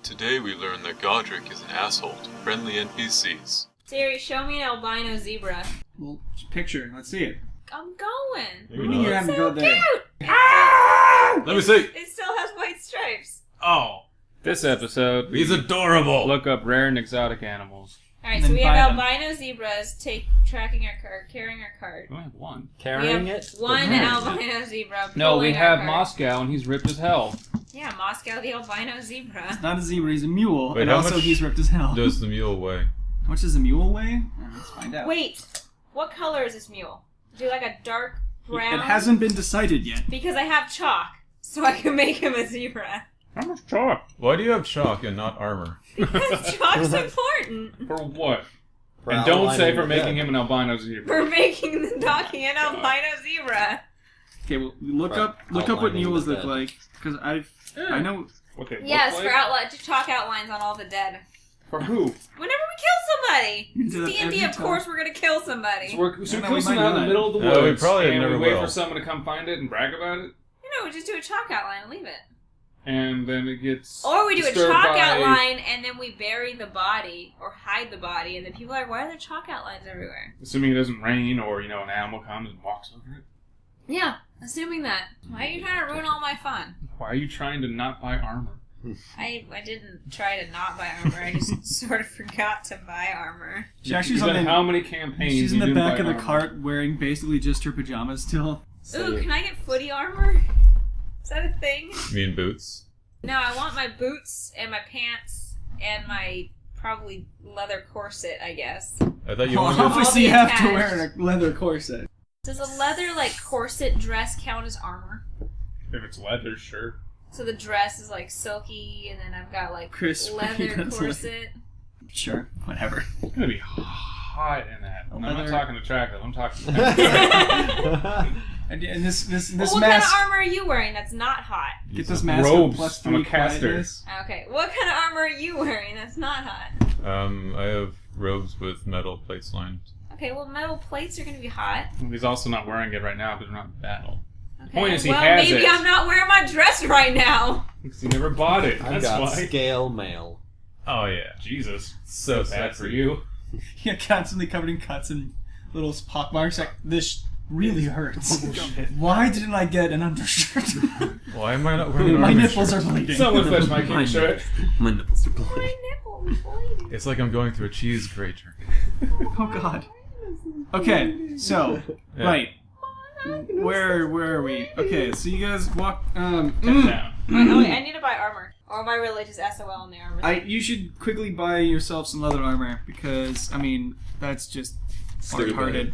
Today we learn that Godric is an asshole to friendly NPCs. Siri, show me an albino zebra. Well, picture. Let's see it. I'm going. What do you mean you haven't So go there? cute! Let me see. It still has white stripes. Oh, This episode, he's adorable. look up rare and exotic animals. Alright, And so then we have buy them. albino zebras tracking our card, carrying our card. We only have one. We Carrying have it? one Nice. albino zebra. No, we pulling our have cart. Moscow, and he's ripped as hell. Yeah, Moscow the albino zebra. Not a zebra, he's a mule. Wait, and how also much he's ripped as hell. Does the mule weigh? How much does a mule weigh? Let's find out. Wait, what color is this mule? Do like a dark brown? It hasn't been decided yet. Because I have chalk, so I can make him a zebra. How much chalk? Why do you have chalk and not armor? Because chalk's important. For what? For And don't say outlining for the making dead. him an albino zebra. For making the donkey an albino zebra. Okay, well, look For up what outlining mules the look dead. like, because I know. What they Yes, look for like? to chalk outlines on all the dead. For who? Whenever we kill somebody! You do that D&D, every of time. course we're gonna kill somebody. So we we kill someone might out in the not. middle of the No, we woods, probably and never we wait will. for someone to come find it and brag about it, You know, we just do a chalk outline and leave it. and then it gets Or we do a disturbed chalk by- outline and then we bury the body or hide the body, and then people are like, why are there chalk outlines everywhere? Assuming it doesn't rain, or an animal comes and walks over it. Yeah, assuming that. Why are you trying to ruin all my fun? Why are you trying to not buy armor? I didn't try to not buy armor, I just sort of forgot to buy armor. She actually's You've on done the, how many campaigns? she's in you the didn't back buy of the armor? cart wearing basically just her pajamas still. Ooh, can I get footy armor? Is that a thing? You mean boots? No, I want my boots and my pants and my probably leather corset, I guess. I thought you Well, wanted. obviously be you have to attached. wear a leather corset. Does a leather corset dress count as armor? If it's leather, sure. So the dress is silky, and then I've got Crispy, leather that's corset. Sure, whatever. It's gonna be hot in that. I'm not Leather. talking attractive. I'm talking. And this Well, what kind of mask. armor are you wearing that's not hot? Get this mask Robes. with +3 I'm a caster. quietness. Okay, what kind of armor are you wearing that's not hot? I have robes with metal plates lined. Okay, well, metal plates are going to be hot. He's also not wearing it right now because we're not in battle. Okay. Point is, he well, has maybe it. I'm not wearing my dress right now. Because he never bought it. I've That's got why. scale mail. Oh yeah, Jesus. so Bad sexy. for you. You're constantly covered in cuts and little pock marks. Like, this really hurts. Why didn't I get an undershirt? Why am I not wearing an My armor nipples shirt? are bleeding. Someone fetch my king shirt. My nipples are My bleeding. nipples bleeding. It's like I'm going through a cheese grater. Oh god. Okay, so Yeah. right. Where are we? Okay, so you guys walk. Down. Wait, I need to buy armor. Or am I really just SOL in the armor? You should quickly buy yourself some leather armor because that's just hard-hearted.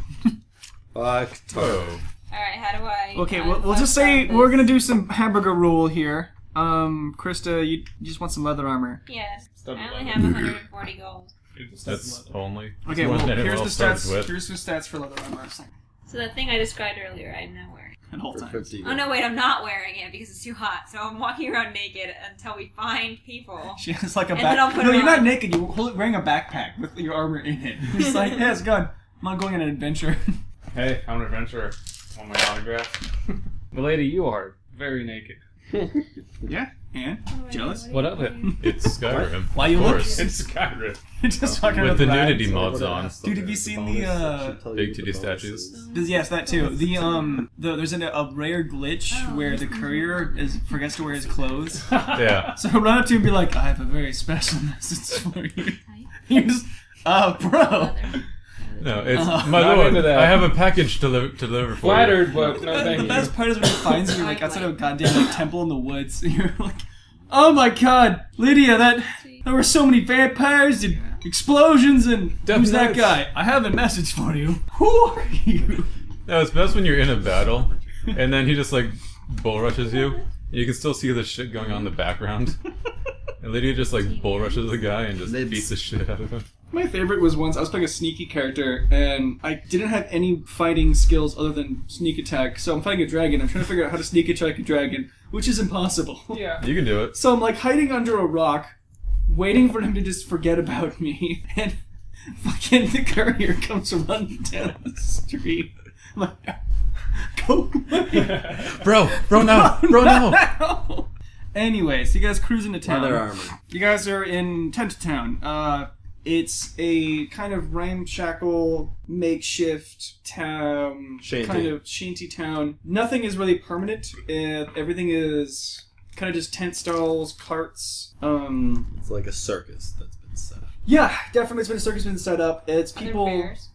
Fuck. Whoa. Alright, how do I... Okay, we'll just say we're gonna do some hamburger rule here. Krista, you just want some leather armor. Yes. Stud I only leather. have 140 gold. That's only. Okay, one well that it here's all the starts stats. with. Here's the stats for leather armor. So that thing I described earlier, I'm now wearing. And whole For time. 50. Oh no, wait, I'm not wearing it because it's too hot. So I'm walking around naked until we find people. She has like a And then I'll back. put No, it you're not on. naked. You're wearing a backpack with your armor in it. It's like, yeah, it's gone. I'm not going on an adventure. Hey, I'm an adventurer. Want my autograph? Milady, you are very naked. Yeah, and jealous. What of it? It's Skyrim. Why you of look- course. It's Skyrim. Just talking about With the bags. nudity mods on. Dude, have you seen the, Big titty statues? Yes, that too. There's a rare glitch where the courier forgets to wear his clothes. Yeah. So run up to him and be like, I have a very special message for you. You just, bro. No, it's Uh, my not lord. into that. I have a package to deliver for Flattered, but no The thank best you. part is when he finds you outside of a goddamn temple in the woods. And you're like, oh my god, Lydia, there were so many vampires and explosions and who's that Death guy? I have a message for you. Who are you? No, it's best when you're in a battle, and then he just bull rushes you. You can still see the shit going on in the background. And Lydia just bull rushes the guy and just beats the shit out of him. My favorite was once I was playing a sneaky character and I didn't have any fighting skills other than sneak attack. So I'm fighting a dragon. I'm trying to figure out how to sneak attack a dragon, which is impossible. Yeah. You can do it. So I'm hiding under a rock, waiting for him to just forget about me, and fucking the courier comes running down the street. I'm like, go away. Bro, no, No. Anyway, so you guys cruise into town. Leather armor. You guys are in Tent Town. It's a kind of ramshackle, makeshift town, Shanty. kind of shanty town. Nothing is really permanent. Everything is kind of just tent stalls, carts. It's like a circus that's been set up. Yeah, definitely it's been a circus been set up. It's Are there people... bears?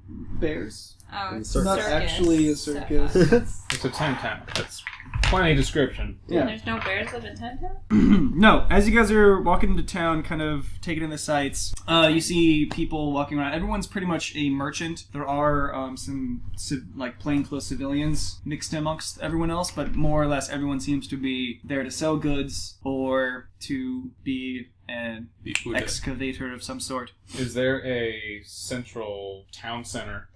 Bears? Oh, it's Circus. Not circus. actually a So- circus. It's a tent town. That's plenty description. Yeah. There's no bears live in Tent Town? No, as you guys are walking into town, kind of taking in the sights, you see people walking around. Everyone's pretty much a merchant. There are some plainclothes civilians mixed in amongst everyone else, but more or less everyone seems to be there to sell goods or to be an excavator of some sort. Is there a central town center?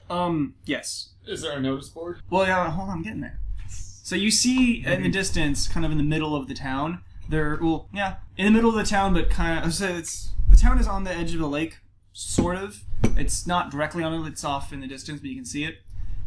Yes. Is there a notice board? Well, yeah, hold on, I'm getting there. So you see in the distance, kind of in the middle of the town, in the middle of the town, but kind of, so the town is on the edge of the lake, sort of. It's not directly on it, it's off in the distance, but you can see it.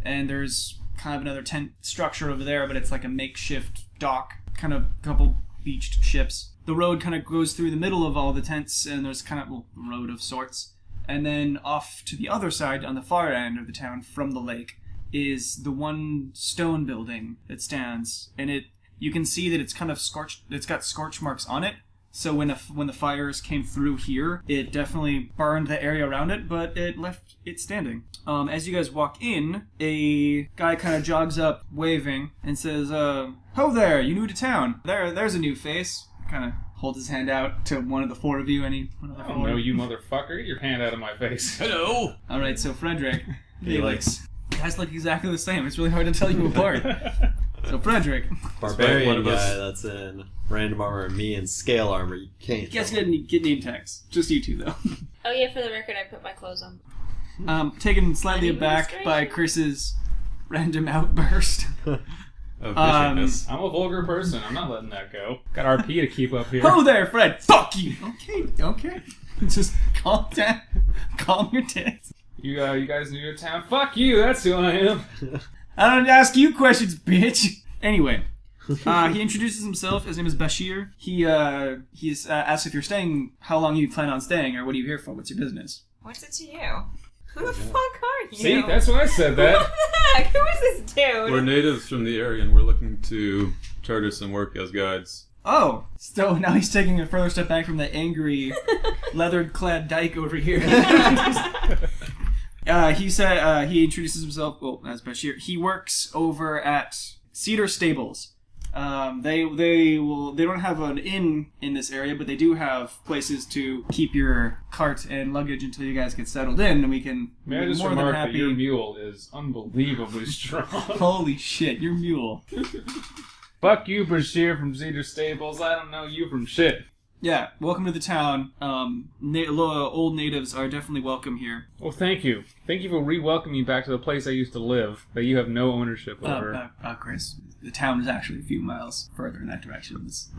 And there's kind of another tent structure over there, but it's like a makeshift dock, kind of couple beached ships. The road kind of goes through the middle of all the tents, and there's kind of a road of sorts. And then off to the other side, on the far end of the town, from the lake, is the one stone building that stands, and you can see that it's kind of scorched. It's got scorch marks on it. So when the fires came through here, it definitely burned the area around it, but it left it standing. As you guys walk in, a guy kind of jogs up, waving, and says, "Ho there, you new to town? There's a new face." Kind of holds his hand out to one of the four of you. I don't know, you motherfucker. Get your hand out of my face. Hello! All right, so Fredrick, Felix. you guys look exactly the same. It's really hard to tell you apart. So Fredrick, Barbarian one of us. guy that's in random armor and me in scale armor. You can't. you guys get name tags. Just you two, though. Oh yeah, for the record, I put my clothes on. Taken slightly aback by Chris's random outburst. Of viciousness. I'm a vulgar person. I'm not letting that go. Got RP to keep up here. Oh there, Fred! Fuck you! Okay. Just calm down. Calm your tits. You guys new to town? Fuck you, that's who I am. I don't ask you questions, bitch! Anyway, he introduces himself. His name is Bashir. He's asked if you're staying, how long you plan on staying, or what are you here for? What's your business? What's it to you? Who the fuck are you? See, that's why I said that. What the heck? Who is this dude? We're natives from the area and we're looking to charter some work as guides. Oh, so now he's taking a further step back from the angry, leather-clad dyke over here. He said he introduces himself. Well, as Bashir, he works over at Cedar Stables. They don't have an inn in this area, but they do have places to keep your cart and luggage until you guys get settled in, and we can. May I just more than remark that happy. your mule is unbelievably strong. Holy shit, your mule. Fuck you, Bashir from Cedar Stables. I don't know you from shit. Yeah, welcome to the town. Old natives are definitely welcome here. Well, thank you. Thank you for re-welcoming me back to the place I used to live that you have no ownership over. Chris, the town is actually a few miles further in that direction. This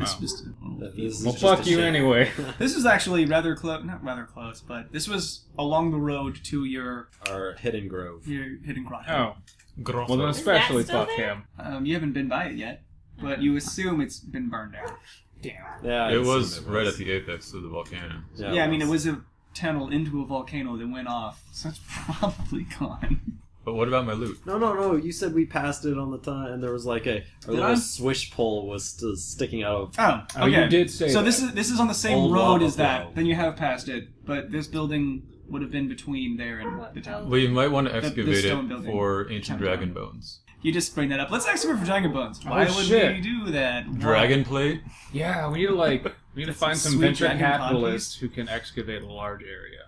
Well, fuck you anyway. This is actually not rather close, but this was along the road to your Our hidden grove. hidden grotto. Oh. Well, then especially Is that fuck still him. You haven't been by it yet, but you assume it's been burned down. Damn. Yeah, I It assume was right at the apex of the volcano. Yeah, I mean, it was a tunnel into a volcano that went off, so it's probably gone. But what about my loot? No. You said we passed it on the time, and there was like a little I? swish pole was still sticking out of. Oh, Oh, okay. you did say so that. this is on the same Old road lava as that. flow. Then you have passed it, but this building would have been between there and What the town. building? We might want to The excavate stone it building. for ancient Town. dragon bones. You just bring that up. Let's excavate for dragon bones. Why would shit. we do that? Dragon plate? Yeah, we need to find some Sweet venture dragon cod, capitalists who can excavate a large area.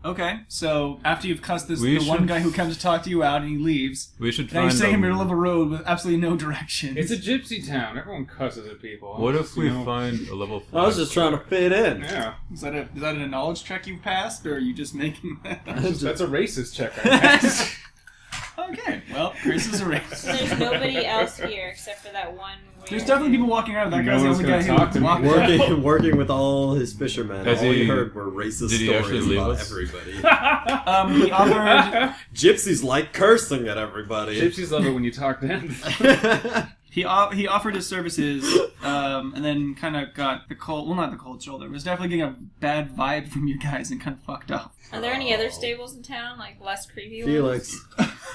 Okay, so after you've cussed We the one should- guy who comes to talk to you out and he leaves, We should now you're find sitting in the middle of a road with absolutely no direction. It's a gypsy town. Everyone cusses at people. What if we You know? find a level 5? I was just trying to fit in. Yeah, Is that a knowledge check you've passed, or are you just making that up? that's a racist check. I guess. Okay, well, Chris is a racist. There's nobody else here except for that one weird... There's definitely people walking around. That No guy's the one's only guy gonna talk who to me. walked around. Working with all his fishermen, Has all he he- heard were racist did he actually stories leave about us? everybody. He offered. Gypsies like cursing at everybody. Gypsies love it when you talk to him. He offered his services, and then kind of got the cold. Well, not the cold shoulder. Was definitely getting a bad vibe from you guys and kind of fucked off. Are there any other stables in town, like less creepy Felix,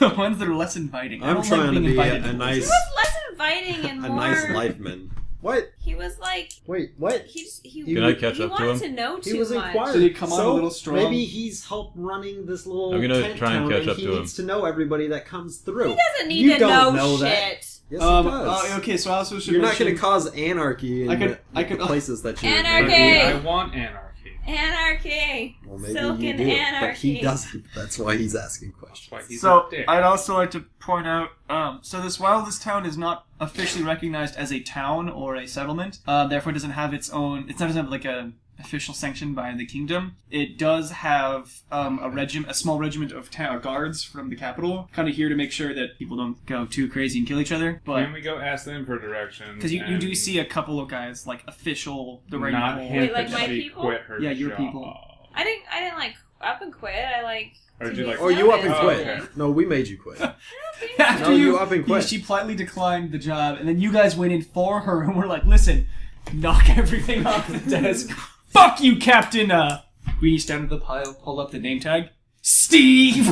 Ones that are less inviting. I I'm don't trying like to being be invited. a He nice, was less inviting and a more. nice lifeman. What? He was like. Wait, what? He Can I catch he up to wanted him? to know too He was much. inquiring. Did he come on so a little strong? Maybe he's helped running this little I'm gonna tent try and town, catch and up he to him. needs to know everybody that comes through. He doesn't need You to don't know that. shit. Yes, he does. Okay, so I also should You're not mention... going to cause anarchy in I could- the places that you Anarchy! I want anarchy. Anarchy. Well, maybe Silken you do, anarchy. but he doesn't. That's why he's asking questions. Why he's So, a dick. I'd also like to point out, while this town is not officially recognized as a town or a settlement, therefore it doesn't have its own, it doesn't have like a official sanction by the kingdom. It does have a small regiment of guards from the capital, kind of here to make sure that people don't go too crazy and kill each other. But Can we go ask them for directions? because you do see a couple of guys like official, the right not whole- hint Wait, like that my she people? quit her Yeah, your job. people. I didn't like up and quit. I like. Or to did you be like- Oh, you up and noticed. quit. okay. No, we made you quit. After No, you up and quit. She politely declined the job, and then you guys went in for her, and were like, "Listen, knock everything off the desk. Fuck you, Captain." Reached down to the pile, pulled up the name tag. Steve.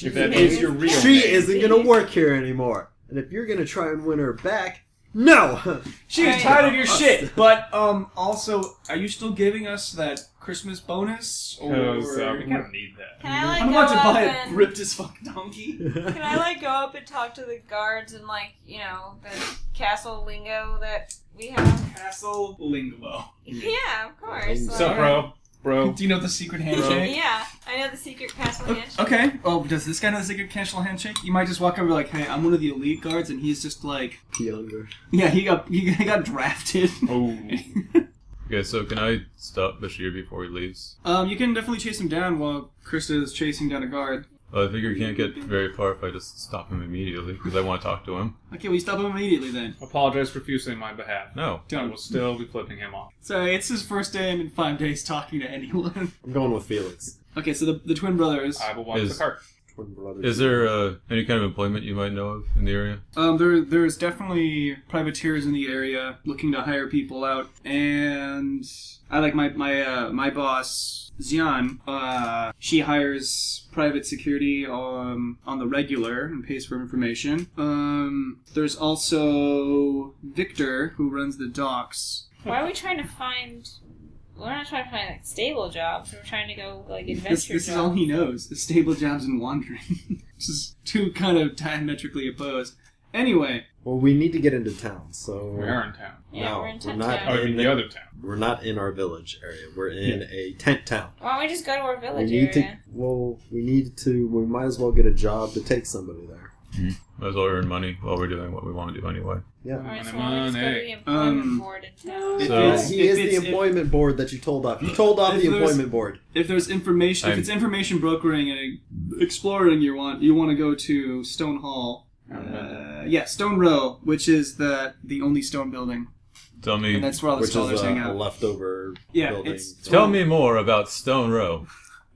If that is your real She name. isn't going to work here anymore. And if you're going to try and win her back, no! She was Alright. tired of your shit. But also, are you still giving us that Christmas bonus? Or Because we kind of need that. Can I like I'm go about to up buy a and ripped as fuck donkey. can I like go up and talk to the guards and like the castle lingo that we have? Castle lingo. Yeah, of course. So, So, like- bro. Do you know the secret handshake? Yeah, I know the secret castle handshake. Okay. Oh, does this guy know the secret castle handshake? You might just walk over like, "Hey, I'm one of the elite guards," and he's just like, Younger. "Yeah, he got drafted." Oh. Okay, so can I stop Bashir before he leaves? You can definitely chase him down while Krista is chasing down a guard. Well, I figure he can't get very far if I just stop him immediately, because I want to talk to him. Okay, we stop him immediately then. Apologize profusely on my behalf. No. I will still be flipping him off. Sorry, it's his first day in 5 days talking to anyone. I'm going with Felix. Okay, so the twin brothers. I will walk Is- the cart. Twin brothers. Is there any kind of employment you might know of in the area? There's definitely privateers in the area looking to hire people out, and I like my boss Xian. She hires private security on the regular and pays for information. There's also Victor, who runs the docks. Why are we trying to find? We're not trying to find like stable jobs. We're trying to go like This adventure is jobs. all he knows: is stable jobs and wandering. This is two kind of diametrically opposed. Anyway, Well, we need to get into town, so... We are in town. Yeah, No, we're in we're tent not town. Oh, you mean the other town. We're not in our village area. We're in a tent town. Why don't we just go to our We village need area? we might as well get a job to take somebody there. Might as well earn money while we're doing what we want to do anyway. Yeah. Alright, so Money, why don't we just go to money. the employment board in town? So- If He is the it's- employment board that you told off. You told off If the there's- employment board. If there's information, if I'm- it's information brokering and exploring you want to go to Stone Hall. Stone Row, which is the only stone building, Tell and me, that's where all the Which scholars is hang a out. leftover Yeah, building. tell me more about Stone Row.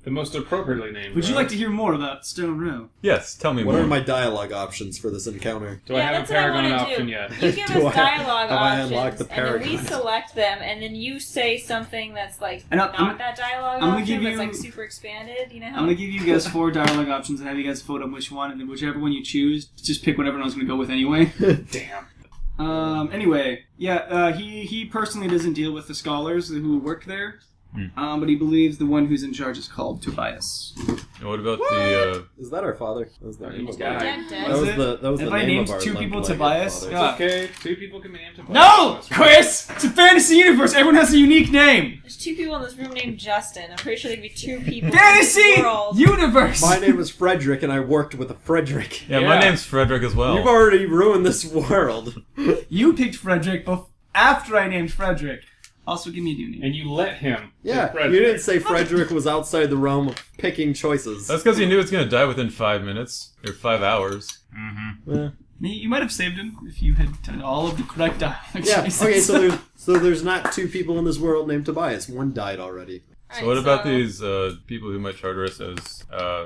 The most appropriately named. Would you road. like to hear more about Stone Row? Yes, tell me What more. are my dialogue options for this encounter? Do I Yeah, have a that's what I Paragon wanna option do. yet? You give Do us I- dialogue have I options, unlocked the and then we Paragons? select them, and then you say something that's like And not that dialogue I'm gonna option, give that's you- like super expanded. You know how? I'm gonna give you guys 4 dialogue options and have you guys vote on which one, and then whichever one you choose, just pick whatever one's gonna go with anyway. Damn. Anyway, he personally doesn't deal with the scholars who work there, but he believes the one who's in charge is called Tobias. And what about the, Is that our father? That was the name He's of our... got- Dead, dead. That was it? the If I name named of our 2 people limp-legged Tobias, father. yeah. Okay, 2 people can be named Tobias. No, That's fine. Chris! It's a fantasy universe. Everyone has a unique name. There's 2 people in this room named Justin. I'm pretty sure there'd be 2 people in Fantasy this world. universe. My name is Fredrick, and I worked with a Fredrick. yeah, my Yeah. name's Fredrick as well. You've already ruined this world. You picked Fredrick after I named Fredrick. Also, give me a new name. And you let him. Yeah, pick Fredrick. you didn't say Fredrick was outside the realm of picking choices. That's because he knew it's going to die within 5 minutes, or 5 hours. Yeah. You might have saved him if you had done all of the correct dialogue Yeah. choices. Okay. So there's not 2 people in this world named Tobias. One died already. So what about these people who might charter us as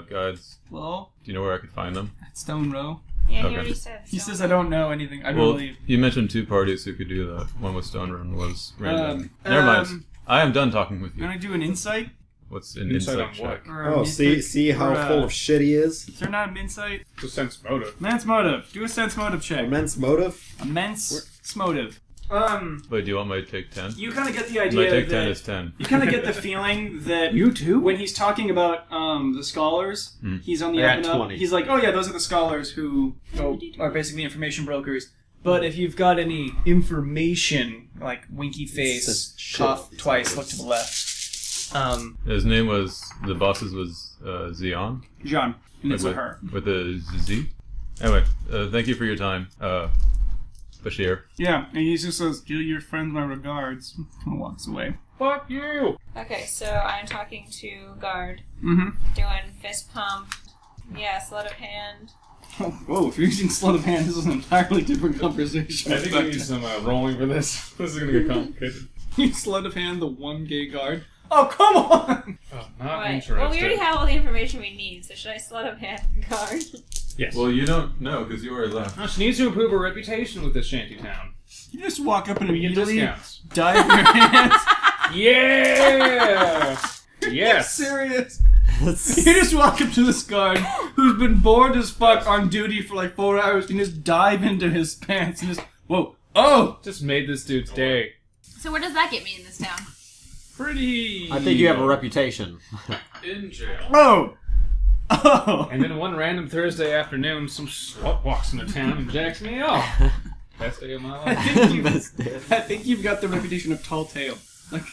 guides? Well, Do you know where I could find them? at Stone Row. Yeah, he Okay. already said. He so- says, I don't know anything. I don't Well, believe. you mentioned 2 parties who could do that. One with Stone Run was random. Um, Never mind. I am done talking with I'm you. going to do an insight. What's an Insight insight on check? what? Or a Oh, mystic, see how or a- full of shit he is? Is there not an insight? It's a sense motive. Sense motive. Do a sense motive check. Immense motive? Immense motive. Wait, do you want my take 10? You kind of get the My idea take that 10 is 10. you kind of get the feeling that You too? when he's talking about the scholars, he's on the I up and got up. 20. He's like, oh yeah, those are the scholars who are basically information brokers. But if you've got any information, like winky face, Says shit. cough twice, look to the left. His name was, the boss's was Zion? Jean, and it's with, with her. With a Z? Anyway, thank you for your time, Bashir. Yeah, and he just says, give your friends my regards, and walks away. Fuck you! Okay, so I'm talking to guard, Mm-hmm. doing fist pump. Yeah, sleight of hand. Oh, whoa, if you're using sleight of hand, this is an entirely different conversation. I think we need some rolling for this. This is gonna get complicated. You sleight of hand the one gay guard. Oh, come on! Oh, not Right. interested. Well, we already have all the information we need, so should I sleight of hand the guard? Yes. Well, you don't know, because you already left. No, she needs to improve her reputation with this shanty town. You just walk up and We get immediately discounts. dive your hands. Yeah! Yes! Serious? You just walk up to this guard who's been bored as fuck on duty for like 4 hours and just dive into his pants and just, whoa, oh! Just made this dude's day. So where does that get me in this town? Pretty... I think you have a reputation. In jail. Oh! Oh! And then one random Thursday afternoon, some slut walks into town and jacks me off. Best day of my I life. think you've got the reputation of tall tale. Like,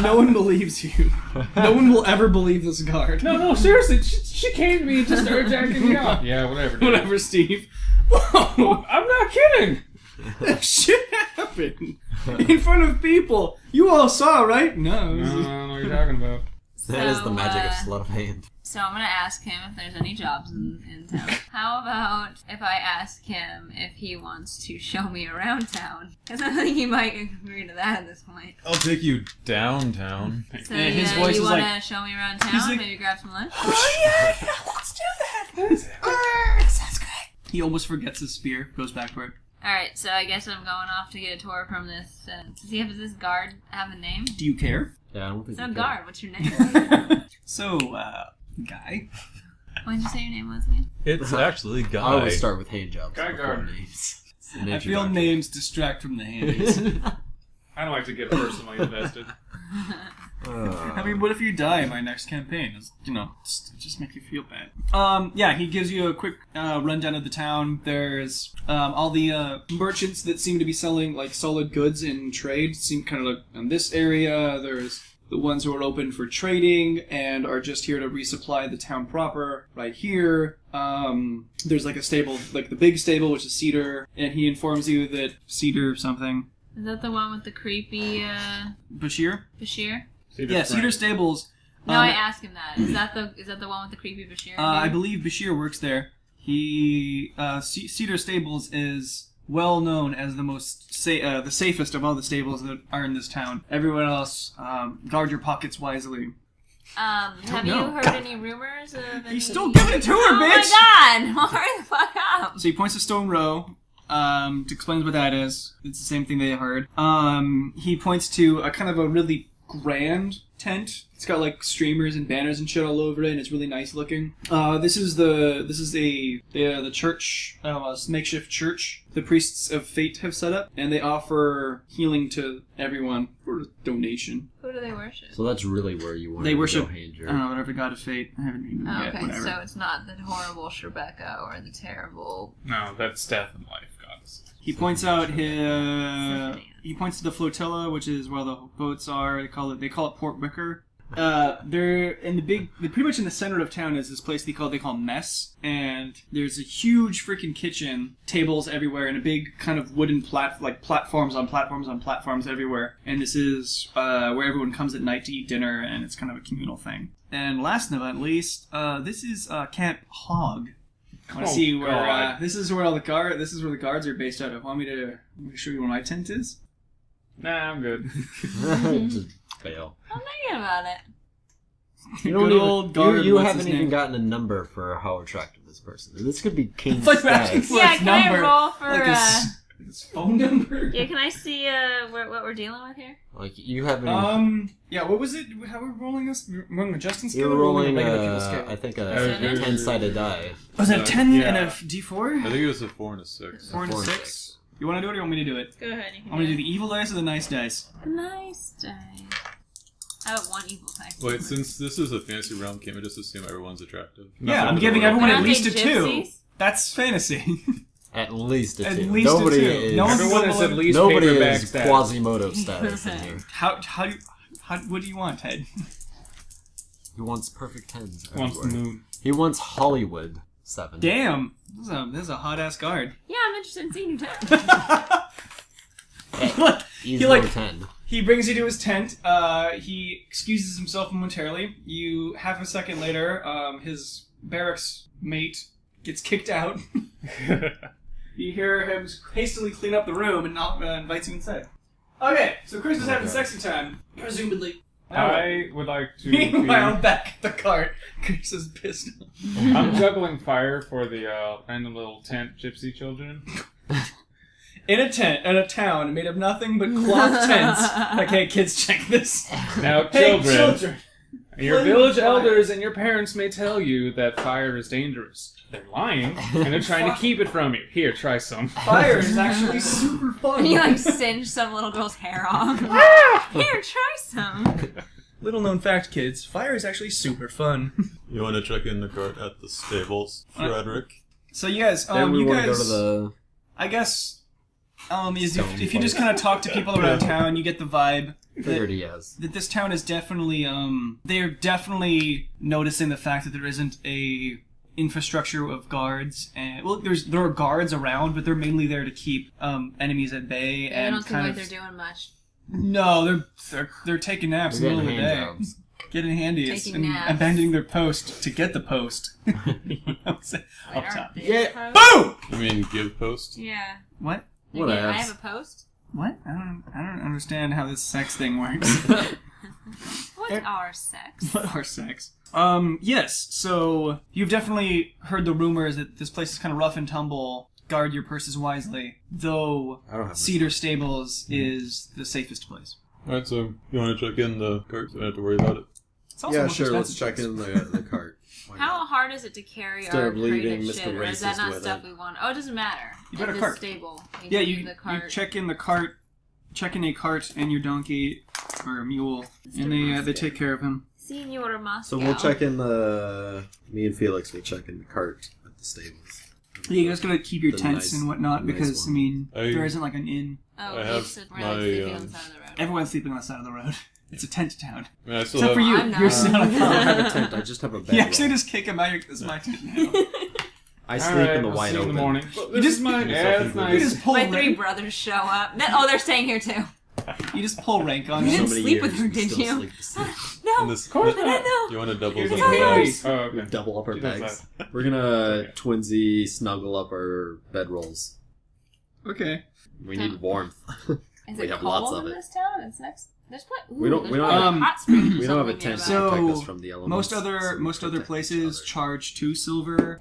no one believes you. No one will ever believe this guard. No, seriously, she came to me and just started jacking me off. Yeah, whatever. Dude. Whatever, Steve. Whoa! I'm not kidding! That shit happened in front of people. You all saw, right? No. I don't know what you're talking about. That is the magic of So, sleight of hand. So I'm gonna ask him if there's any jobs in town. How about if I ask him if he wants to show me around town? Because I think he might agree to that at this point. I'll take you downtown. So And his yeah, voice you is wanna like- show me around he's town? like- Maybe grab some lunch? Oh yeah, let's do that. Sounds great. He almost forgets his spear, goes back for it. Alright, so I guess I'm going off to get a tour from this. Does he have this guard have a name? Do you care? Yeah, I don't think So you can. guard, what's your name? So, guy. What did you say your name was again? It's actually I Guy. always start with hand jobs Guy before guard. names. It's an I feel introduction. names distract from the handies. I don't like to get personally invested. I mean, what if you die in my next campaign? It's, just make you feel bad. Yeah, he gives you a quick rundown of the town. There's all the merchants that seem to be selling like solid goods in trade. Seem kind of like in this area. There's the ones who are open for trading and are just here to resupply the town proper. Right here, there's like a stable, like the big stable, which is Cedar, and he informs you that Cedar something. Is that the one with the creepy Bashir? Bashir? Yeah, Cedar Stables. No, I asked him that. Is that the one with the creepy Bashir? I dude? believe Bashir works there. He Cedar Stables is well known as the the safest of all the stables that are in this town. Everyone else, guard your pockets wisely. Have you know. heard any rumors of any... He's still giving it to her, Oh bitch! my god! Well, hurry the fuck up! So he points to Stone Row. Explains what that is. It's the same thing they heard. He points to a kind of a really grand tent. It's got like streamers and banners and shit all over it, and it's really nice looking. This is the church, makeshift church the priests of fate have set up, and they offer healing to everyone for a donation. Who do they worship? So that's really where you want They to worship, go hand I don't know, whatever god of fate. I haven't even Oh, yet. okay, Whatever. so it's not the horrible Shrebecca or the terrible... No, that's death and life, goddess. He points out he points to the flotilla, which is where the boats are. They call it Port Wicker. They're in pretty much in the center of town is this place they call Mess, and there's a huge freaking kitchen, tables everywhere, and a big kind of wooden platforms on platforms everywhere. And this is where everyone comes at night to eat dinner, and it's kind of a communal thing. And last but not least, this is Camp Hog. I want to see where God. this is where the guards are based out of. Want me to show you where my tent is? Nah, I'm good. Just fail. I'm thinking about it. You Good old guard. You what's haven't his even name? gotten a number for how attractive this person. This could be King Like we're asking Stag. for Yeah, his can I number. roll for, Like his phone number? Yeah, can I see what we're dealing with here? Like you haven't. Yeah, what was it? How were we rolling this? We're rolling a Justin scale You're or rolling a regular people scale? I think a Seven? 10-sided die. Was it a 10 Yeah. and a D4? I think it was a 4 and a 6. 4 and a Four and 6? You want to do it or you want me to do it? Go ahead. You can I'm going to do the evil dice or the nice dice? Nice dice. I have one evil dice. Wait, since this is a fantasy realm, can't we just assume everyone's attractive? Yeah, I'm Nothing giving to worry everyone Aren't at least they a 2. gypsies? That's fantasy. At least a 2. At least a Nobody 2. is. No one's Everyone is level at of- least Nobody paperback is stats. Quasimodo status in here. What do you want, Ted? He wants perfect 10s. Wants the everywhere. moon. He wants Hollywood 7. Damn, this is a hot ass guard. Yeah, I'm interested in seeing your tent. Look, He's he like 10. he brings you to his tent. He excuses himself momentarily. You half a second later, his barracks mate gets kicked out. You hear him hastily clean up the room and invites you inside. Okay, so Chris is having sexy time, presumably. I would like to. Meanwhile, back at the cart, Chris is pissed. I'm juggling fire for the random little tent gypsy children. In a town made of nothing but cloth tents. Like, hey, kids, check this. Now, Hey, children, your play village with fire. elders and your parents may tell you that fire is dangerous. They're lying, and they're trying to keep it from you. Here, try some. Fire is actually super fun. You like singe some little girl's hair off. Here, try some. Little known fact, kids, fire is actually super fun. You want to check in the cart at the stables, Fredrick? So you guys, Then we you want to guys, go to the. I guess, if Stone you just kind of talk to people around town, you get the vibe Figured he has. that this town is definitely, they're definitely noticing the fact that there isn't a infrastructure of guards, and there are guards around, but they're mainly there to keep enemies at bay I and don't seem kind like of. they're doing much. No, they're taking naps in the They're middle of getting the hand day. jobs. Getting handies Taking and naps. abandoning their post to get the post. Up top. Yeah. Boom! I mean, give post? Yeah. What? What I else? have a post. What? I don't understand how this sex thing works. What's our sex? What are sex? Yes. So you've definitely heard the rumors that this place is kind of rough and tumble. Guard your purses wisely. Though I don't have Cedar Stables is the safest place. Alright, so you want to check in the cart so we don't have to worry about it? It's also Yeah, most sure. Let's expensive. check in the cart. Why How not? hard is it to carry Instead our of leaving crate of Mr. shit, or is that Racist not with stuff it. we want? Oh, it doesn't matter. You got a At cart. this stable. Yeah, leave you the cart. check in the cart. Check in a cart and your donkey or mule, and they take care of him. Senor Moscow. So we'll check in the. Me and Felix will check in the cart at the stables. Yeah, you guys gotta keep your The tents nice- and whatnot nice because one. I mean I- there isn't like an inn. Oh, I have it's we're like my, sleeping on the side of the road. Everyone's sleeping on the side of the road. It's a tent town. I mean, I still Except for have... you. I'm not. You're still on a I don't have a tent. I just have a bed. You actually roll. just kick him out. This is my tent now. I sleep Alright, in the I'll wide see you open. in the morning. You just- mine. you Yeah, just- it's You nice. just pull My three rank. brothers show up. Oh, they're staying here too. You just pull rank on You him. didn't So many sleep with years, her, we did still you? sleep the same. No, And this, I didn't know. you want to double Here's the a all baby. yours. Oh, okay. Double up our She does bags. that. We're gonna Okay. twinsy snuggle up our bedrolls. Okay. We need warmth. Is We it have cold lots of in it. this town? It's next. There's plenty. We don't have a- hot springs. or We don't have a something tent nearby. to protect us So, from the elements. Most so other we most other protect each places other. charge 2 silver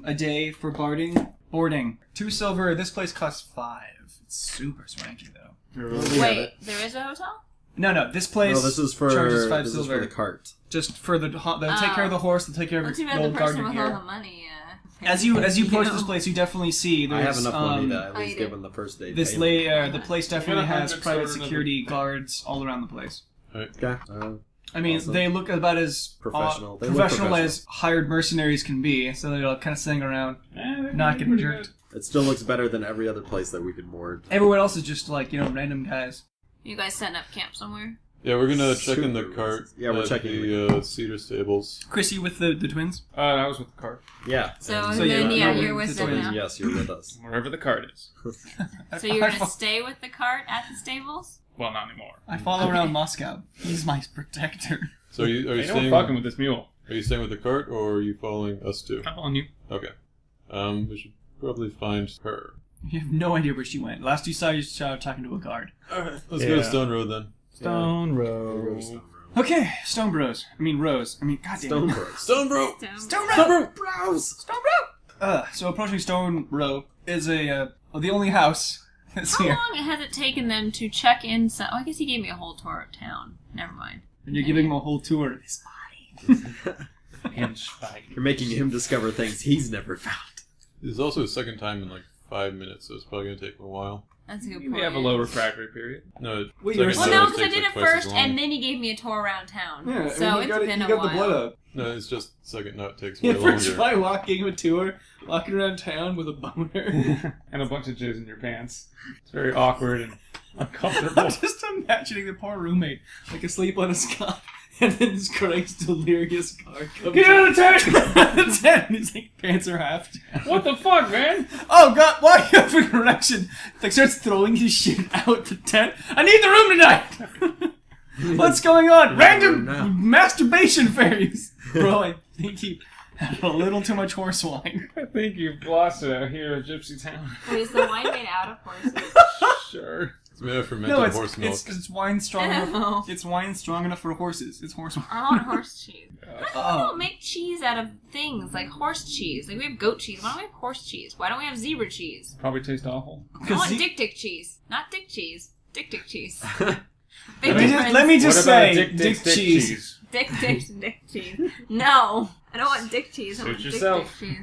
a day for boarding. 2 silver. This place costs 5. It's super swanky though. Wait, there is a hotel? No. This place No, this is for charges 5 this silver. is for the cart. Just for the they'll take care of the horse. They'll take care of Well, too your bad the old person gardener with all gear. the money. As you approach this place, you definitely see I have there's enough money to at Oh, least you give did. him the first day. this payment. the place definitely got a has 100 private silver security guards all around the place. Okay. I mean, Awesome. they look about as Professional. They look professional professional. as hired mercenaries can be. So they're all kind of sitting around, They're not getting pretty jerked. It still looks better than every other place that we could board. Everyone else is just like random guys. You guys setting up camp somewhere? Yeah, we're gonna check in the Super cart Yeah, we're at checking the Cedar Stables. Chris, you with the twins? I was with the cart. Yeah. So, So then, yeah, you're no, with it's them always- now. Yes, you're with us. Wherever the cart is. So you're going to stay with the cart at the stables? Well, not anymore. I follow around Moscow. He's my protector. So are you Hey, don't staying? fucking with this mule. Are you staying with the cart, or are you following us too? I'm on you. Okay. We should probably find her. You have no idea where she went. Last you saw her talking to a guard. Alright, let's go to Yeah. Stone Road then. Stone Road. Okay, Stone Bros. I mean, Rose. I mean, goddamn. Stone Bros. Stone Bro! Stone Stone Bro! Bros. Stone Bro! So approaching Stone Row is the only house that's How here. long has it taken them to check in? Oh, I guess he gave me a whole tour of town. Never mind. And you're giving him a whole tour of his body. Inch by You're making him discover things he's never found. This is also his second time in like 5 minutes, so it's probably gonna take him a while. That's a good We point. have a low refractory period. No, Wait, second you're- Well, time no, always because I takes, did like, it twice as first, long. and then he gave me a tour around town. Yeah, So it's been a while. up. No, it's just second nut takes You way ever longer. try walking a tour, walking around town with a boner? And a bunch of jizz in your pants. It's very awkward and uncomfortable. I'm just imagining the poor roommate, like asleep on his cot, and then this Craig's delirious car comes Get out of the tent! the tent, and his like, pants are half down. What the fuck, man? Oh god, why you have an erection? Like starts throwing his shit out the tent. I need the room tonight! What's going on? Random now. masturbation fairies! Bro, I think he had a little too much horse wine. I think you've lost it out here in Gypsy Town. Wait, is the wine made out of horses? Sure. It's made of fermented No, horse milk. it's wine strong Ew. enough. It's wine strong enough for horses. It's horse wine. I want horse cheese. Why Oh. don't we make cheese out of things like horse cheese? Like we have goat cheese. Why don't we have horse cheese? Why don't we have zebra cheese? Probably taste awful. I want ze- dick cheese, not dick cheese. Dick cheese. Let Big me difference. just What about say, a dick cheese? Dick cheese. No, I don't want dick cheese. I Suit want yourself. dick cheese.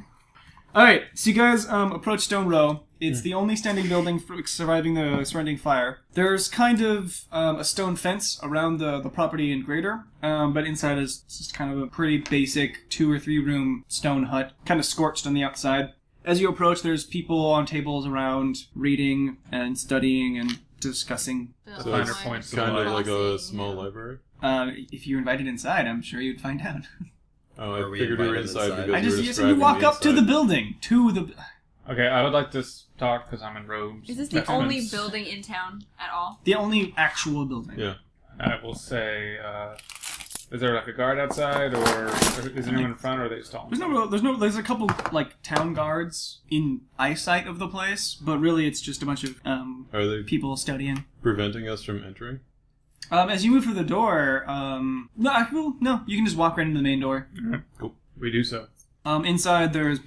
Alright, so you guys approach Stone Row. It's the only standing building surviving the surrounding fire. There's kind of a stone fence around the property in greater, but inside is just kind of a pretty basic 2 or 3 room stone hut, kind of scorched on the outside. As you approach, there's people on tables around reading and studying and discussing. So finer it's points of kind of life. like a small library. If you're invited inside, I'm sure you'd find out. Oh, Are I we figured we were invited inside inside? because I you were just you describing walk the up to the inside. building. To the. Okay, I would like to talk because I'm in robes. Is this the That only means- building in town at all? The only actual building. Yeah. I will say, is there like a guard outside, or is anyone in front, or are they just all? There's a couple like town guards in eyesight of the place, but really it's just a bunch of Are they people studying. preventing us from entering? As you move through the door, no, you can just walk right into the main door. Cool. We do so. Inside there's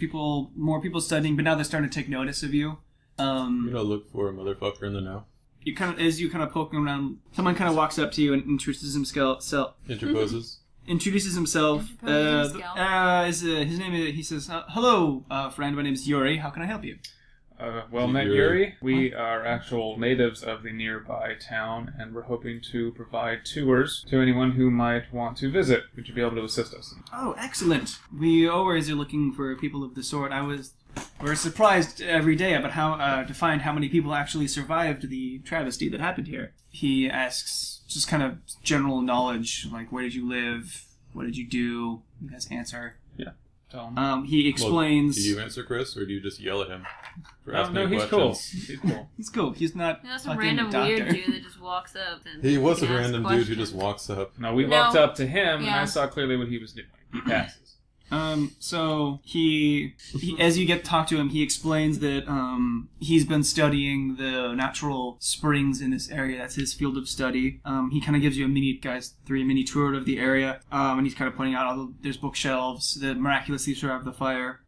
more people studying, but now they're starting to take notice of you. You know, look for a motherfucker in the now. As you kind of poking around, someone kind of walks up to you and introduces himself. Interposes. Introduces himself. Introduces himself. His name is. He says, "Hello, friend. My name is Yuri. How can I help you?" Well met, Yuri. We are actual natives of the nearby town, and we're hoping to provide tours to anyone who might want to visit. Would you be able to assist us? Oh, excellent. We always are looking for people of the sort. We're surprised every day about how to find how many people actually survived the travesty that happened here. He asks just kind of general knowledge, like where did you live, what did you do. You guys answer. Tell him. He explains. Do you answer, Chris, or do you just yell at him for Oh, asking no, you he's cool. questions? He's cool. He's cool. He's not You know, some fucking random a doctor. weird dude that just walks up and He was a asks random dude who questions. just walks up. No, we No. walked up to him, and Yeah. I saw clearly what he was doing. He passes. So he as you get to talk to him, he explains that he's been studying the natural springs in this area. That's his field of study. He kind of gives you a mini tour of the area, and he's kind of pointing out there's bookshelves that miraculously survived the fire.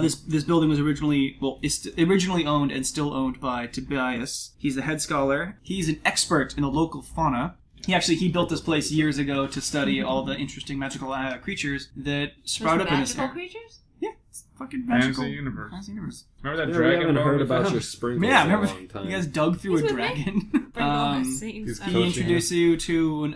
This building was originally owned and still owned by Tobias. He's the head scholar. He's an expert in the local fauna. He built this place years ago to study all the interesting magical creatures that sprout There's up in this magical area. creatures? Yeah, it's fucking magical. Fantasy universe. Fantasy universe. Remember that Yeah, we dragon? haven't bone heard we about found? your sprinkles Yeah, in a remember long time. you guys dug through He's a with me. dragon. For the scenes. he's He coaching introduced you to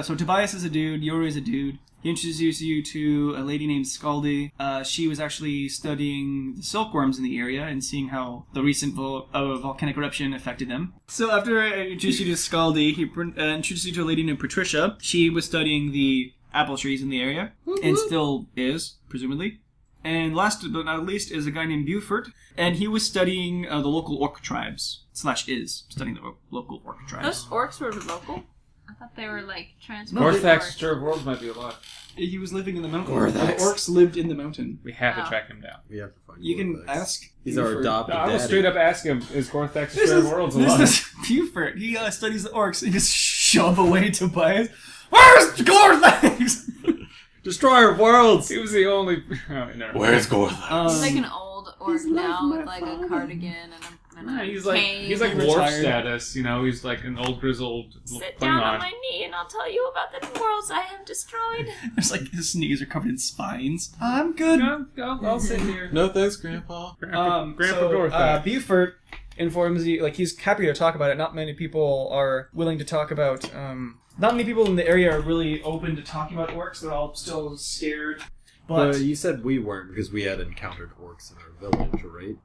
so Tobias is a dude, Yuri is a dude. He introduced you to a lady named Scaldi. She was actually studying the silkworms in the area and seeing how the recent volcanic eruption affected them. So after I introduced you to Scaldi, he introduced you to a lady named Patricia. She was studying the apple trees in the area, and still is, presumably. And last but not least is a guy named Buford, and he was studying the local orc tribes, / is studying the local orc tribes. Those orcs were local? I thought they were like transported. Gorthax Stir World might be alive. He was living in the mountain. Gorthax. The orcs lived in the mountain. We have Oh. to track him down. We have to find You can Gorthax. ask. He's our Buford. adopted I will daddy. straight up ask him, is Gorthax This Stir is, Worlds this alive? is Buford. He studies the orcs. He just shove away Tobias. Where's Gorthax? Destroyer of worlds! He was the only... Oh, never mind. Where's Gorthax? It's like an old orc now with like a cardigan and a He's cane. like dwarf retired. status, you know. He's like an old grizzled Sit Klingon. down on my knee and I'll tell you about the worlds I have destroyed. It's like his knees are covered in spines. I'm good. I'll sit here. No thanks, Grandpa. Grandpa So, Gorthak. Buford informs you, like, he's happy to talk about it. Not many people are willing to talk about, not many people in the area are really open to talking about orcs. They're all still scared. But you said we weren't because we had encountered orcs in our village, right?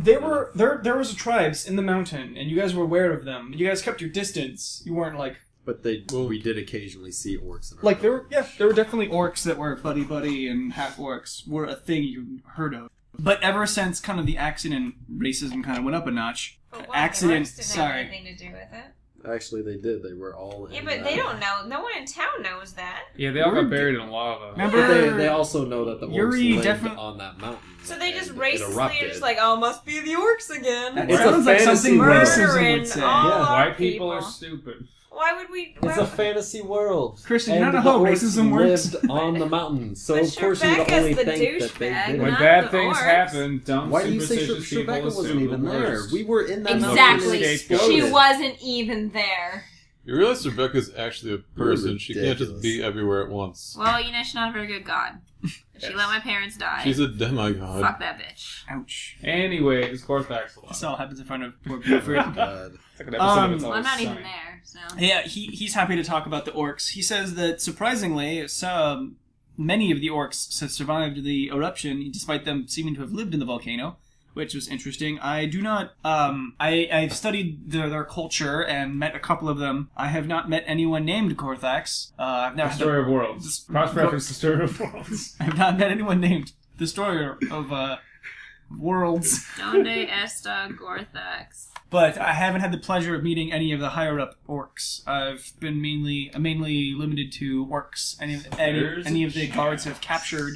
there was tribes in the mountain, and you guys were aware of them. You guys kept your distance. You weren't like... But we did occasionally see orcs in our Like, village. there were definitely orcs that were buddy-buddy, and half-orcs were a thing you heard of. But ever since kind of the accident, racism kind of went up a notch. But Accident, orcs didn't sorry. have anything to do with it. Actually, they did. They were all in Yeah, but they don't know. No one in town knows that. Yeah, they all got buried in lava. Remember- But they also know that the orcs Yuri lived definitely- on that mountain. So they just and it racistly erupted. are just like, oh, must be the orcs again. That It's a sounds like fantasy something world. racism Murdering would say. all Yeah. our White people are people. stupid. Why would we... It's a fantasy world. Christian, you and don't know how the orcs racism works? lived on the mountain, so But of course you would Shrebecca's only the think that they douchebag, did. When not bad the things orcs. happen, dumb, Why do you say superstitious people Shrebecca wasn't assume even the there? worst. We were in that Exactly. mountain. and it She She exploded. wasn't even there. You realize Rebecca's actually a person. She can't just ridiculous. be everywhere at once. Well, you know, she's not a very good god. She let my parents die. She's a demigod. Fuck that bitch. Ouch. Anyways, Gorthak's alive. This all happens in front of poor Buford. God. It's like an episode of It's Well, I'm Always not even Sunny. there, so... Yeah, he's happy to talk about the orcs. He says that, surprisingly, many of the orcs have survived the eruption, despite them seeming to have lived in the volcano, which was interesting. I do not... I've studied their culture and met a couple of them. I have not met anyone named Gorthax. I've never The had Story of Worlds. Cross-reference the Story of Worlds. I have not met anyone named the Story of Worlds. Donde esta Gorthax? But I haven't had the pleasure of meeting any of the higher up orcs. I've been mainly limited to orcs. Any of the guards have captured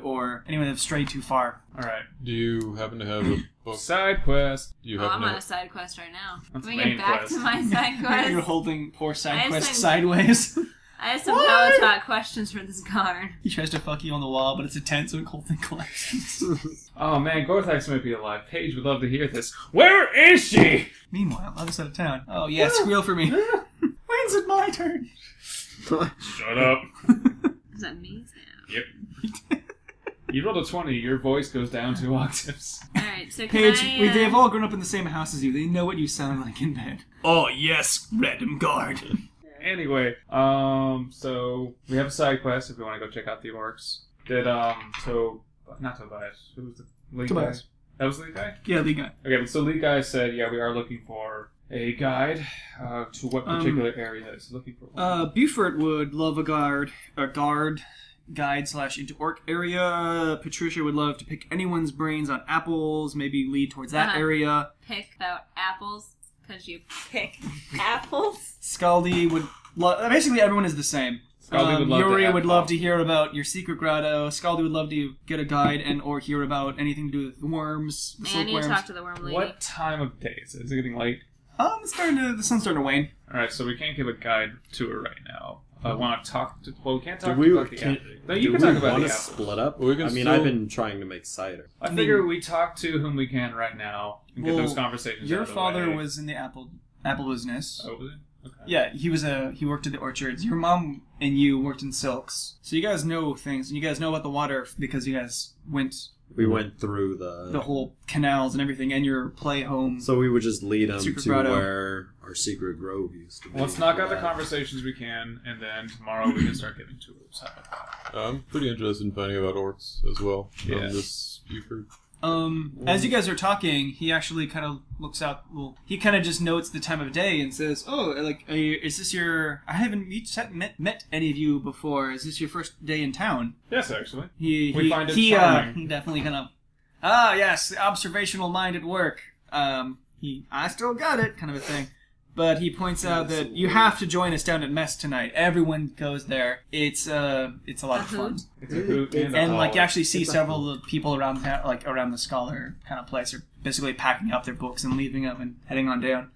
or anyone that have strayed too far. Alright. Do you happen to have a book? Side quest. Do you Oh, happen I'm to on a side quest right now. That's Can we main get back quest. to my side You're quest? holding poor side I quest think- sideways. I have some power talk questions for this guard. He tries to fuck you on the wall, but it's a tent, so Colton collections. Oh man, Gorthax might be alive. Paige would love to hear this. Where is she? Meanwhile, other side of town. Oh yeah, squeal for me. When's it my turn? Shut up. Is that me? Yep. You rolled a 20, your voice goes down 2 octaves. Alright, so can Paige, I... they've all grown up in the same house as you. They know what you sound like in bed. Oh yes, random guard. Anyway, so we have a side quest if we want to go check out the orcs. Not Tobias. Who was the lead Tobias. guy? That was the lead guy? Yeah, Lee guy. Okay, so lead guy said, yeah, we are looking for a guide to what particular area is looking for one. Buford would love a guide / into orc area. Patricia would love to pick anyone's brains on apples, maybe lead towards that Uh-huh. area. pick about apples? Because you pick apples? Scaldy would basically everyone is the same. Scaldy would love to Yuri add would love pop. to hear about your secret grotto. Scaldy would love to get a guide or hear about anything to do with worms, Man, I silk need to worms. talk to the worm lady. What time of day is it? Is it getting late? The sun's starting to wane. Alright, so we can't give a guide tour right now. Want to talk to... Well, we can't Do talk we, about the can, apple. No, you do can we talk about want the to apple. split up? We can I mean, still- I've been trying to make cider. I figure we talk to whom we can right now and get Well, those conversations Your out of the father way. was in the apple business. Oh, was it? Okay. Yeah, he worked at the orchards. Your mom and you worked in silks, so you guys know things, and you guys know about the water because you guys went We went through the whole canals and everything, and your play home. So we would just lead them Secret to grotto. where our secret grove used to be. Well, let's knock out the Yeah. conversations we can, and then tomorrow we can start giving tours. How about that? I'm pretty interested in finding out orcs as well. Yeah. This Buford. As you guys are talking, he actually kind of looks out. Well, he kind of just notes the time of day and says, "Oh, like, is this your? I haven't met any of you before. Is this your first day in town?" Yes, actually. He find it charming. he definitely kind of. Ah, yes, the observational mind at work. I still got it, kind of a thing. But he points out that you have to join us down at mess tonight. Everyone goes there. It's a lot of fun. It's a hoot and a And like you holler. actually see several of the people around town, like around the scholar kind of place, are basically packing up their books and leaving them and heading on down.